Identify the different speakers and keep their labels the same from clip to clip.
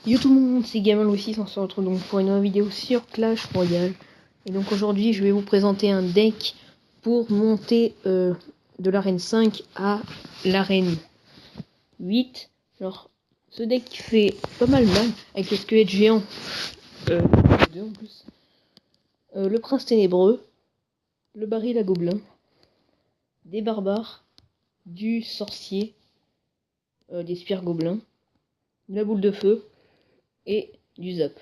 Speaker 1: Yo tout le monde, c'est Gamin6, on se retrouve donc pour une nouvelle vidéo sur Clash Royale. Et donc aujourd'hui je vais vous présenter un deck pour monter de l'arène 5 à l'arène 8. Alors ce deck fait pas mal avec les squelettes géants, deux en plus, le prince ténébreux, le baril à gobelins, des barbares, du sorcier, des spires gobelins, de la boule de feu et du zap.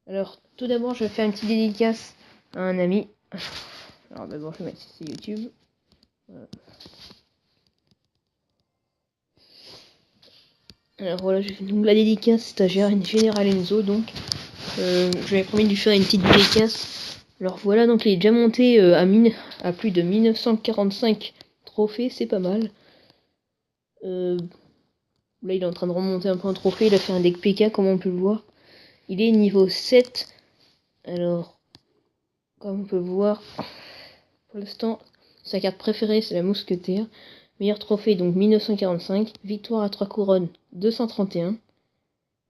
Speaker 1: Alors, tout d'abord, je vais faire une petite dédicace à un ami. Alors, d'abord, je vais mettre ici YouTube. Voilà. Alors, voilà, je fais donc la dédicace, c'est à Général Enzo. Donc, je lui ai promis de lui faire une petite dédicace. Alors, voilà, donc il est déjà monté à plus de 1945 trophées, c'est pas mal. Là, il est en train de remonter un peu un trophée. Il a fait un deck PK, comme on peut le voir. Il est niveau 7. Alors, comme on peut le voir, pour l'instant, sa carte préférée, c'est la mousquetaire. Meilleur trophée, donc 1945. Victoire à 3 couronnes, 231.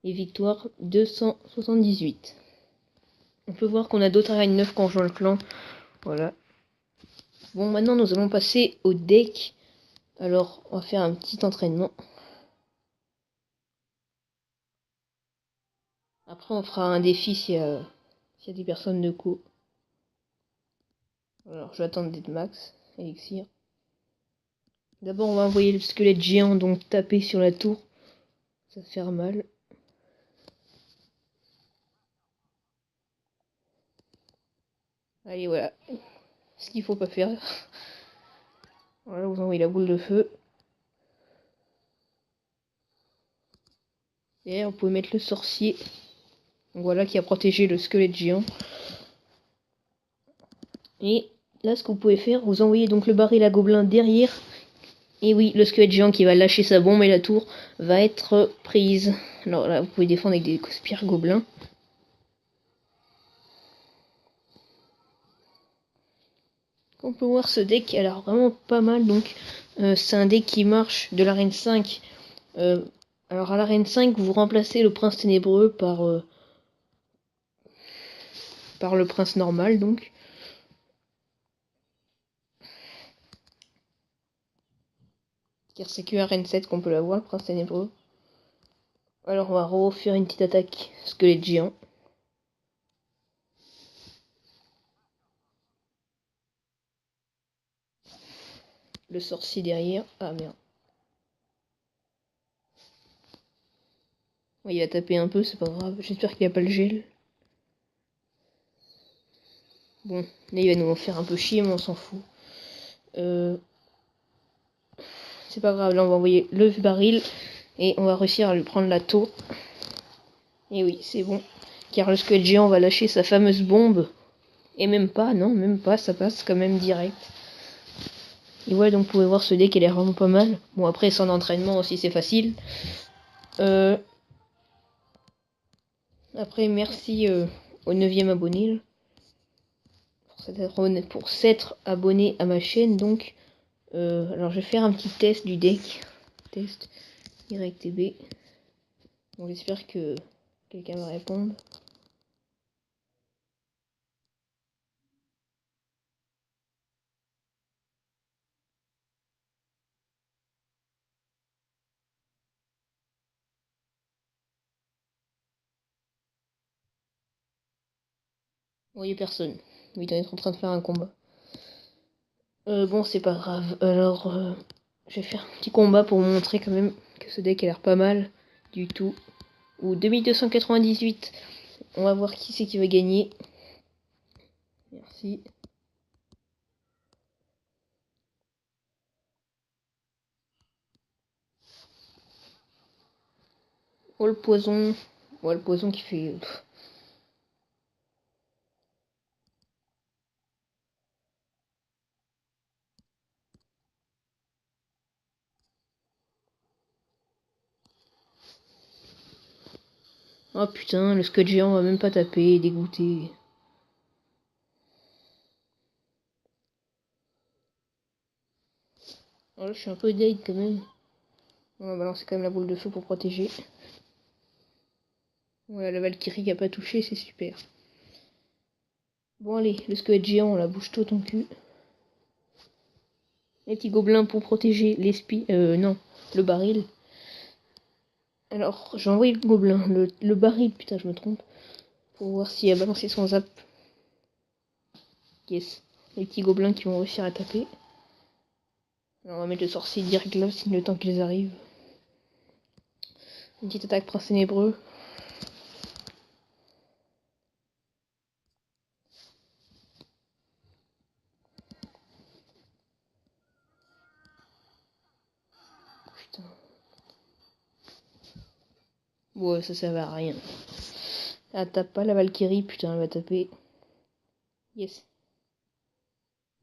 Speaker 1: Et victoire, 278. On peut voir qu'on a d'autres arènes 9 quand on rejoint le clan. Voilà. Bon, maintenant, nous allons passer au deck. Alors, on va faire un petit entraînement. Après, on fera un défi s'il y a des personnes de co. Alors, je vais attendre d'être max. Elixir. D'abord, on va envoyer le squelette géant, donc taper sur la tour. Ça va faire mal. Allez, voilà. Ce qu'il faut pas faire. Voilà, vous envoyez la boule de feu. Et on peut mettre le sorcier. Donc voilà, qui a protégé le squelette géant. Et là, ce que vous pouvez faire, vous envoyez donc le baril à gobelin derrière. Et oui, le squelette géant qui va lâcher sa bombe et la tour va être prise. Alors là, vous pouvez défendre avec des spires gobelins. On peut voir ce deck, elle a vraiment pas mal. Donc, c'est un deck qui marche de l'arène 5. Alors à l'arène 5, vous remplacez le prince ténébreux par le prince normal, donc. Car c'est que arène 7 qu'on peut l'avoir, le prince ténébreux. Alors on va refaire une petite attaque squelette géant. Le sorcier derrière. Ah merde. Ouais, il a tapé un peu, c'est pas grave. J'espère qu'il a pas le gel. Bon, là il va nous en faire un peu chier, mais on s'en fout. C'est pas grave, là on va envoyer le baril. Et on va réussir à lui prendre la tour. Et oui, c'est bon. Car le squelette géant va lâcher sa fameuse bombe. Et même pas, non, même pas, ça passe quand même direct. Et ouais, donc vous pouvez voir ce deck, il est vraiment pas mal. Bon, après, sans entraînement aussi, c'est facile. Après, merci au 9e abonné pour s'être abonné à ma chaîne. Donc, alors je vais faire un petit test du deck. Test YTB. Bon, j'espère que quelqu'un va répondre. Bon, il n'y a personne. Il doit être en train de faire un combat. Bon, c'est pas grave. Alors, je vais faire un petit combat pour vous montrer quand même que ce deck a l'air pas mal du tout. Ou 2298. On va voir qui c'est qui va gagner. Merci. Oh le poison. Oh le poison qui fait. Oh putain, le Scud géant va même pas taper, dégoûté. Oh là, je suis un peu dead quand même. On va balancer quand même la boule de feu pour protéger. Voilà, la Valkyrie qui a pas touché, c'est super. Bon allez, le squelette géant, là, bouge-toi ton cul. Les petits gobelins pour protéger non, le baril. Alors, j'ai envoyé le gobelin, le baril, putain, je me trompe. Pour voir s'il a balancé son zap. Yes. Les petits gobelins qui vont réussir à taper. Alors, on va mettre le sorcier direct là, si le temps qu'ils arrivent. Une petite attaque prince ténébreux. Putain. Ouais, ça servait à rien. Elle tape pas la Valkyrie, putain, elle va taper. Yes.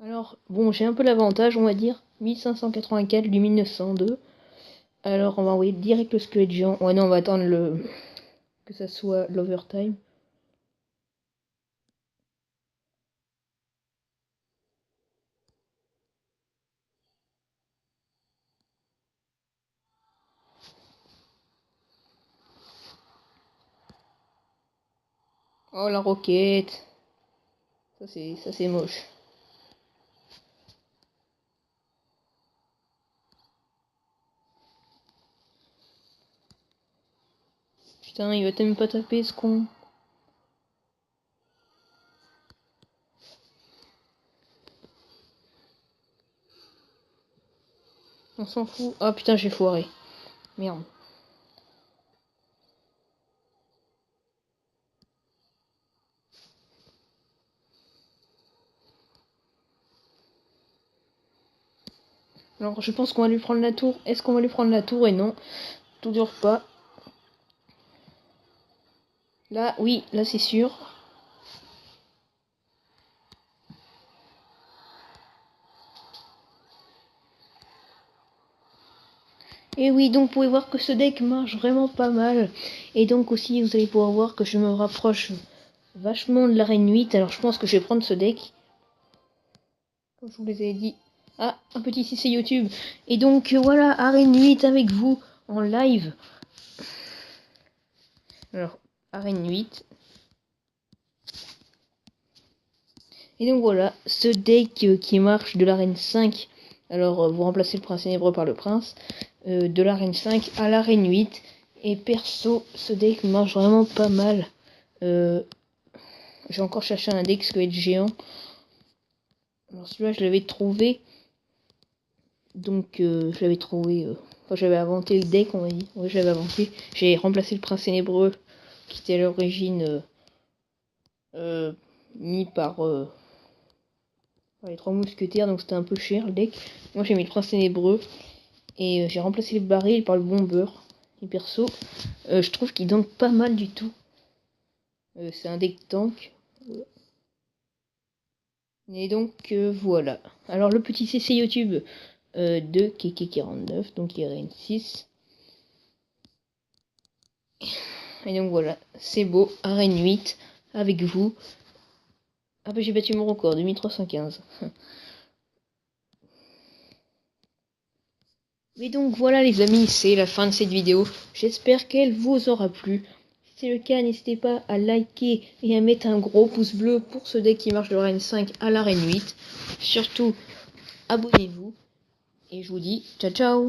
Speaker 1: Alors, bon, j'ai un peu l'avantage, on va dire. 1584 du 1902. Alors, on va envoyer direct le squelette géant. Ouais, non, on va attendre que ça soit l'overtime. Oh, la roquette. Ça, c'est moche. Putain, il va même pas taper, ce con. On s'en fout. Ah, putain, j'ai foiré. Merde. Alors, je pense qu'on va lui prendre la tour. Est-ce qu'on va lui prendre la tour? Et non, tout dure pas. Là, oui, là, c'est sûr. Et oui, donc vous pouvez voir que ce deck marche vraiment pas mal. Et donc aussi, vous allez pouvoir voir que je me rapproche vachement de l'arène 8. Alors, je pense que je vais prendre ce deck. Comme je vous les ai dit. Ah, un petit CC YouTube. Et donc, voilà, arène 8 avec vous en live. Alors, arène 8. Et donc voilà, ce deck qui marche de l'arène 5. Alors, vous remplacez le prince ténébreux par le prince. De l'arène 5 à l'arène 8. Et perso, ce deck marche vraiment pas mal. J'ai encore cherché un deck squelette géant. Alors celui-là, je l'avais trouvé. Donc, je l'avais trouvé... Enfin, j'avais inventé le deck, on va dire. Ouais, je l'avais inventé. J'ai remplacé le prince ténébreux, qui était à l'origine mis par les trois mousquetaires. Donc, c'était un peu cher, le deck. Moi, j'ai mis le prince ténébreux. Et j'ai remplacé le baril par le bombeur. Et perso, je trouve qu'il donne pas mal du tout. C'est un deck tank. Et donc, voilà. Alors, le petit CC YouTube de Keke49, donc il règne 6. Et donc voilà, c'est beau, arène 8 avec vous. Ah bah j'ai battu mon record de 1315. Mais donc voilà les amis, c'est la fin de cette vidéo. J'espère qu'elle vous aura plu. Si c'est le cas, n'hésitez pas à liker et à mettre un gros pouce bleu pour ce deck qui marche de l'arène 5 à l'arène 8. Surtout, abonnez-vous. Et je vous dis ciao ciao.